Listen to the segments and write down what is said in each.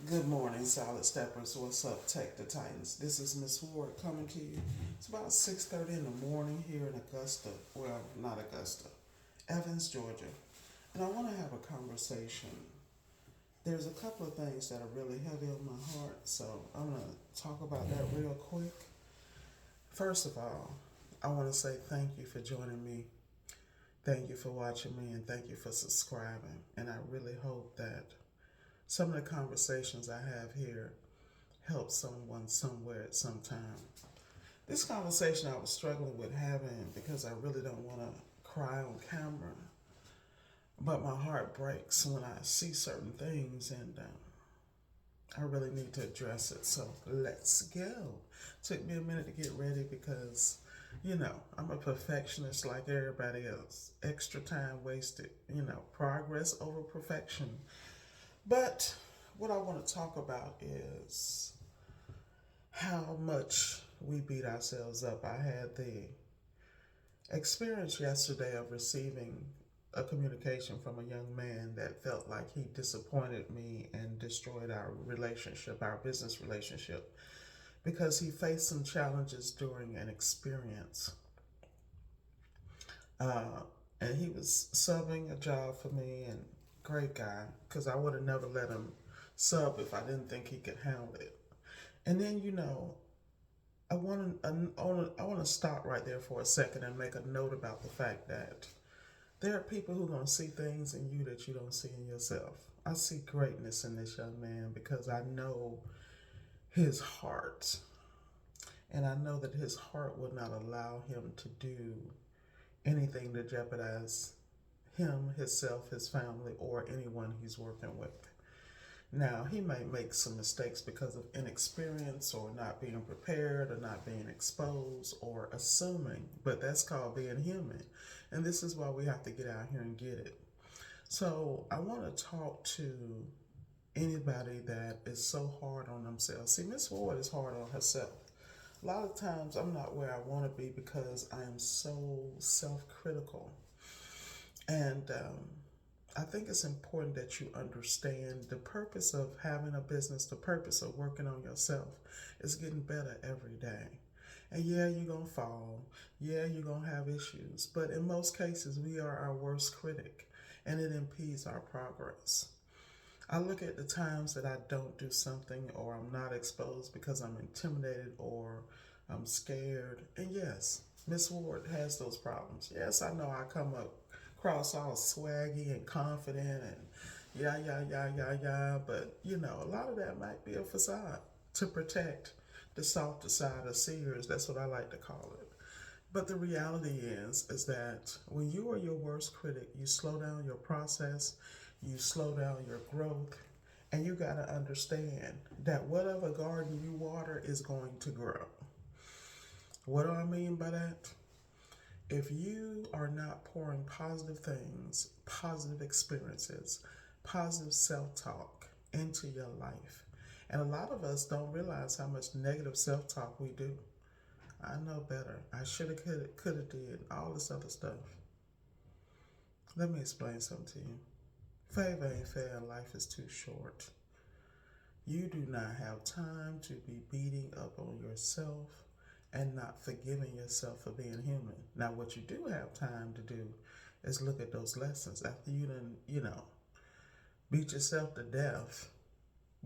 Good morning, Solid Steppers. What's up, Tech the Titans? This is Ms.Ward coming to you. It's about 6:30 in the morning here in Augusta. Well, not Augusta, Evans, Georgia. And I want to have a conversation. There's a couple of things that are really heavy on my heart, so I'm going to talk about that real quick. First of all, I want to say thank you for joining me. Thank you for watching me, and thank you for subscribing. And I really hope that some of the conversations I have here help someone somewhere at some time. This conversation I was struggling with having because I really don't want to cry on camera, but my heart breaks when I see certain things, and I really need to address it. So let's go. Took me a minute to get ready because, I'm a perfectionist like everybody else. Extra time wasted, progress over perfection. But what I want to talk about is how much we beat ourselves up. I had the experience yesterday of receiving a communication from a young man that felt like he disappointed me and destroyed our relationship, our business relationship, because he faced some challenges during an experience. Uh, and he was subbing a job for me, and great guy, because I would have never let him sub if I didn't think he could handle it. And then, I want to stop right there for a second and make a note about the fact that there are people who are going to see things in you that you don't see in yourself. I see greatness in this young man because I know his heart. And I know that his heart would not allow him to do anything to jeopardize him, himself, his family, or anyone he's working with. Now, he may make some mistakes because of inexperience or not being prepared or not being exposed or assuming, but that's called being human. And this is why we have to get out here and get it. So I want to talk to anybody that is so hard on themselves. See, Ms.Ward is hard on herself. A lot of times I'm not where I want to be because I am so self-critical. And I think it's important that you understand the purpose of having a business, the purpose of working on yourself is getting better every day. And yeah, you're going to fall. Yeah, you're going to have issues. But in most cases, we are our worst critic, and it impedes our progress. I look at the times that I don't do something or I'm not exposed because I'm intimidated or I'm scared. And yes, Ms.Ward has those problems. Yes, I know I come up across all swaggy and confident and yeah. But, a lot of that might be a facade to protect the softer side of seers. That's what I like to call it. But the reality is that when you are your worst critic, you slow down your process, you slow down your growth, and you got to understand that whatever garden you water is going to grow. What do I mean by that? If you are not pouring positive things, positive experiences, positive self-talk into your life, and a lot of us don't realize how much negative self-talk we do. I know better. I should have, could have, did all this other stuff. Let me explain something to you. Favor ain't fair and life is too short. You do not have time to be beating up on yourself and not forgiving yourself for being human. Now, what you do have time to do is look at those lessons after you done, beat yourself to death.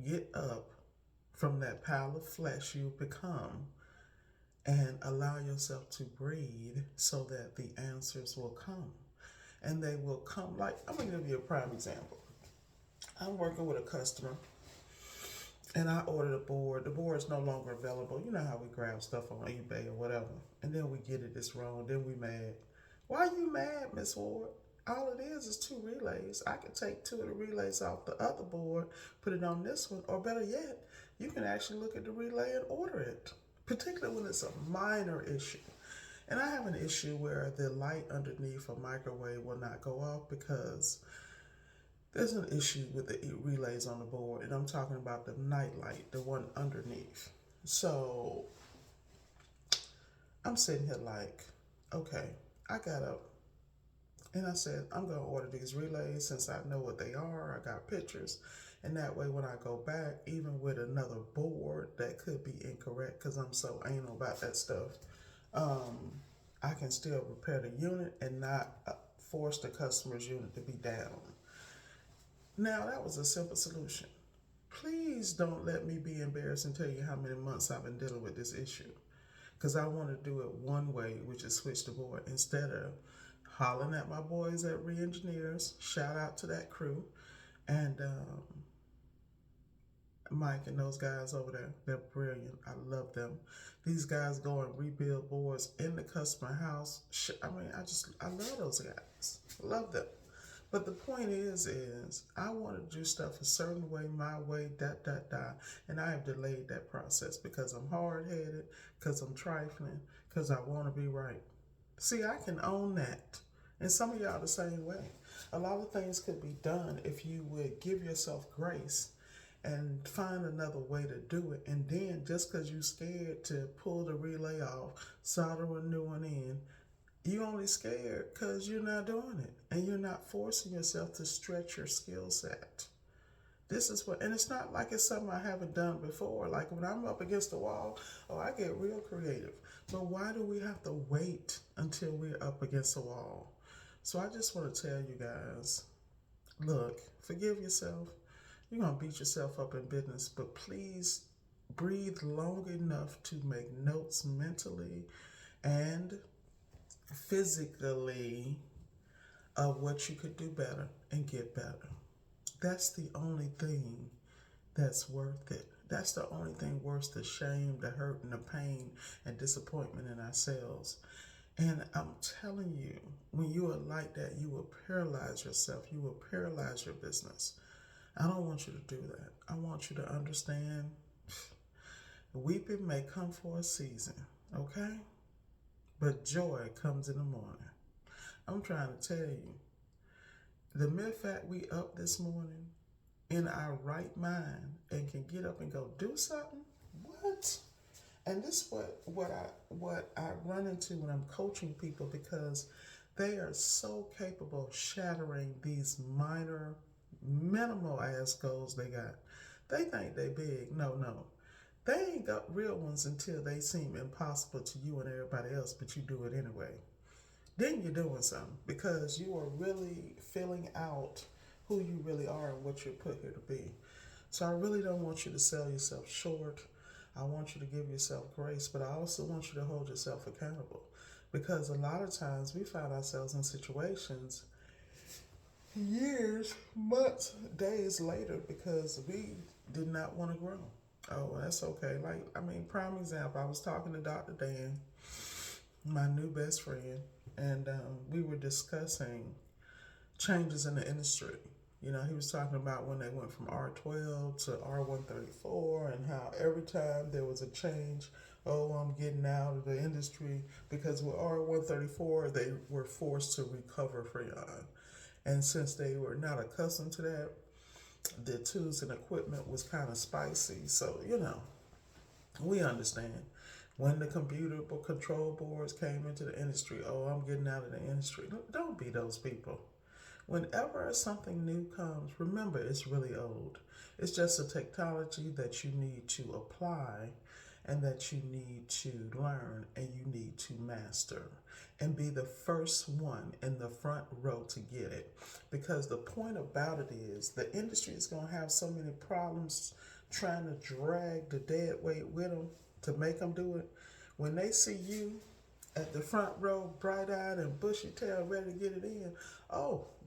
Get up from that pile of flesh you've become and allow yourself to breathe so that the answers will come. And they will come like, I'm going to give you a prime example. I'm working with a customer and I ordered a board. The board is no longer available. You know how we grab stuff on eBay or whatever. And then we get it, it's wrong. Then we mad. Why are you mad, Ms.Ward? All it is two relays. I can take two of the relays off the other board, put it on this one, or better yet, you can actually look at the relay and order it, particularly when it's a minor issue. And I have an issue where the light underneath a microwave will not go off because there's an issue with the relays on the board, and I'm talking about the night light, the one underneath. So I'm sitting here like, okay, I got up and I said, I'm going to order these relays since I know what they are. I got pictures. And that way, when I go back, even with another board that could be incorrect, because I'm so anal about that stuff, I can still repair the unit and not force the customer's unit to be down. Now, that was a simple solution. Please don't let me be embarrassed and tell you how many months I've been dealing with this issue. Because I want to do it one way, which is switch the board, instead of hollering at my boys at Re-Engineers. Shout out to that crew. And Mike and those guys over there, they're brilliant. I love them. These guys go and rebuild boards in the customer house. I love those guys. Love them. But the point is I want to do stuff a certain way, my way, and I have delayed that process because I'm hard-headed, because I'm trifling, because I want to be right. See, I can own that. And some of y'all the same way. A lot of things could be done if you would give yourself grace and find another way to do it. And then just because you're scared to pull the relay off, solder a new one in, you only scared because you're not doing it. And you're not forcing yourself to stretch your skill set. This is what, and it's not like it's something I haven't done before. Like when I'm up against the wall, I get real creative. But why do we have to wait until we're up against the wall? So I just want to tell you guys, look, forgive yourself. You're going to beat yourself up in business, but please breathe long enough to make notes mentally and physically of what you could do better and get better. That's the only thing that's worth it. That's the only thing worth the shame, the hurt, and the pain and disappointment in ourselves. And I'm telling you, when you are like that, you will paralyze yourself. You will paralyze your business. I don't want you to do that. I want you to understand, weeping may come for a season, okay? But joy comes in the morning. I'm trying to tell you, the mere fact we up this morning in our right mind and can get up and go do something, what? And this is what I run into when I'm coaching people, because they are so capable of shattering these minimal ass goals they got. They think they big. No. They ain't got real ones until they seem impossible to you and everybody else, but you do it anyway. Then you're doing something because you are really filling out who you really are and what you're put here to be. So I really don't want you to sell yourself short. I want you to give yourself grace, but I also want you to hold yourself accountable, because a lot of times we find ourselves in situations years, months, days later because we did not want to grow. Oh, that's okay. Prime example, I was talking to Dr. Dan, my new best friend, and we were discussing changes in the industry. You know, he was talking about when they went from R12 to R134 and how every time there was a change, I'm getting out of the industry, because with R134, they were forced to recover freon. And since they were not accustomed to that, the tools and equipment was kind of spicy. So, we understand. When the computer control boards came into the industry, I'm getting out of the industry. Don't be those people. Whenever something new comes, remember it's really old. It's just a technology that you need to apply and that you need to learn and you need to master and be the first one in the front row to get it. Because the point about it is the industry is going to have so many problems trying to drag the dead weight with them to make them do it. When they see you at the front row, bright-eyed and bushy-tailed, ready to get it in,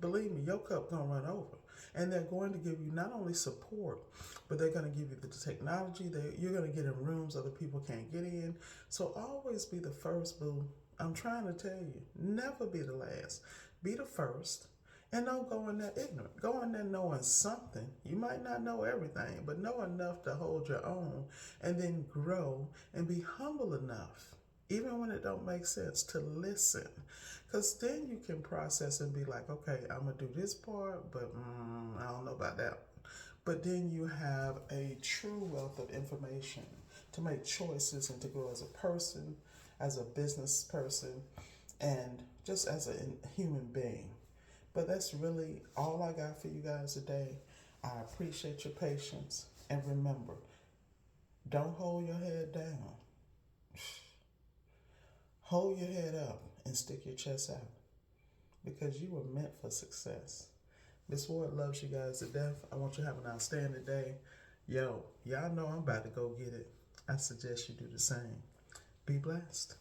believe me, your cup gonna run over. And they're going to give you not only support, but they're gonna give you the technology. You're gonna get in rooms other people can't get in. So always be the first, boo. I'm trying to tell you, never be the last. Be the first, and don't go in there ignorant. Go in there knowing something. You might not know everything, but know enough to hold your own, and then grow and be humble enough, even when it don't make sense, to listen. Because then you can process and be like, okay, I'm going to do this part, but I don't know about that one. But then you have a true wealth of information to make choices and to grow as a person, as a business person, and just as a human being. But that's really all I got for you guys today. I appreciate your patience. And remember, don't hold your head down. Hold your head up and stick your chest out because you were meant for success. Ms.Ward loves you guys to death. I want you to have an outstanding day. Yo, y'all know I'm about to go get it. I suggest you do the same. Be blessed.